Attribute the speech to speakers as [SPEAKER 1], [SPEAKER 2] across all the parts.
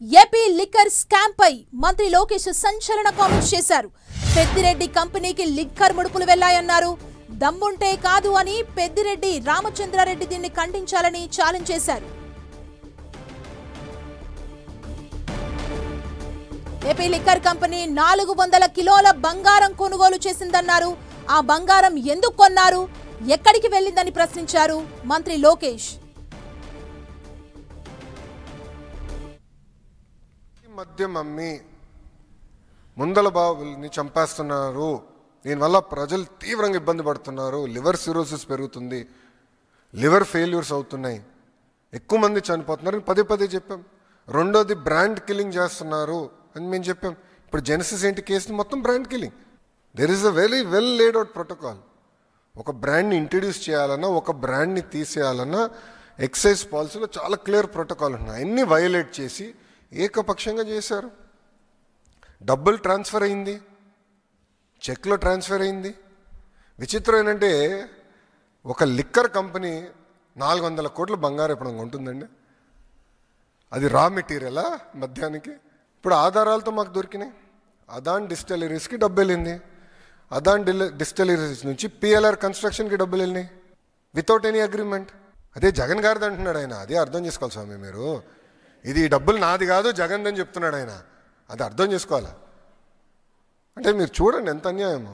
[SPEAKER 1] AP liquor scam పై మంత్రి లోకేష్ సంచలన comments చేశారు. పెద్దిరెడ్డి కంపెనీకి లిక్కర్ ముడుపులు వెళ్లాయన్నారు. దమ్ముంటే కాదు అని పెద్దిరెడ్డి రామచంద్రారెడ్డి దీన్ని ఖండించాలని ఛాలెంజ్ చేశారు. ఏపీ లిక్కర్ కంపెనీ 400 కిలోల బంగారం కొనుగోలు చేసిందన్నారు. ఆ బంగారం ఎందుకు కొన్నారు, ఎక్కడికి వెళ్లిందని ప్రశ్నించారు మంత్రి లోకేష్.
[SPEAKER 2] మద్యం అమ్మి ముందల బాబుల్ని చంపేస్తున్నారు. దీనివల్ల ప్రజలు తీవ్రంగా ఇబ్బంది పడుతున్నారు. లివర్ సిరోసిస్ పెరుగుతుంది, లివర్ ఫెయిల్యూర్స్ అవుతున్నాయి, ఎక్కువ మంది చనిపోతున్నారు అని పదే పదే చెప్పాం. రెండోది బ్రాండ్ కిల్లింగ్ చేస్తున్నారు అని మేము చెప్పాం. ఇప్పుడు జెనసిస్ ఏంటి కేసుని మొత్తం brand killing. There is a very well laid out protocol. ఒక బ్రాండ్ని ఇంట్రడ్యూస్ చేయాలన్నా, ఒక బ్రాండ్ని తీసేయాలన్నా ఎక్సైజ్ పాలసీలో చాలా క్లియర్ ప్రోటోకాల్ ఉన్నాయి. అన్నీ వయలేట్ చేసి ఏకపక్షంగా చేశారు. డబ్బులు ట్రాన్స్ఫర్ అయింది, చెక్లో ట్రాన్స్ఫర్ అయింది. విచిత్రం ఏంటంటే ఒక లిక్కర్ కంపెనీ 400 కోట్ల బంగారం ఎప్పుడు ఉంటుందండి. అది రా మెటీరియలా మద్యానికి. ఇప్పుడు ఆధారాలతో మాకు దొరికినాయి. అదాన్ డిస్టిలరీస్కి డబ్బు వెళ్ళింది. అదాన్ డిస్టిలరీస్ నుంచి పిఎల్ఆర్ కన్స్ట్రక్షన్కి డబ్బులు వెళ్ళినాయి వితౌట్ ఎనీ అగ్రిమెంట్. అదే జగన్ గారిది అంటున్నాడు ఆయన. అదే అర్థం చేసుకోవాలి స్వామి మీరు. ఇది డబ్బులు నాది కాదు జగన్ అని చెప్తున్నాడు ఆయన. అది అర్థం చేసుకోవాలా అంటే మీరు చూడండి ఎంత అన్యాయమో.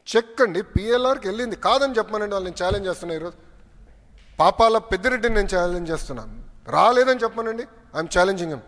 [SPEAKER 2] చెక్ అండి పిఎల్ఆర్కి వెళ్ళింది. కాదని చెప్పమనండి, వాళ్ళు నేను ఛాలెంజ్ చేస్తున్నా ఈరోజు. పాపాల పెద్దిరెడ్డిని నేను ఛాలెంజ్ చేస్తున్నాను. రాలేదని చెప్పమనండి, ఐఎమ్ ఛాలెంజింగ్ హిమ్.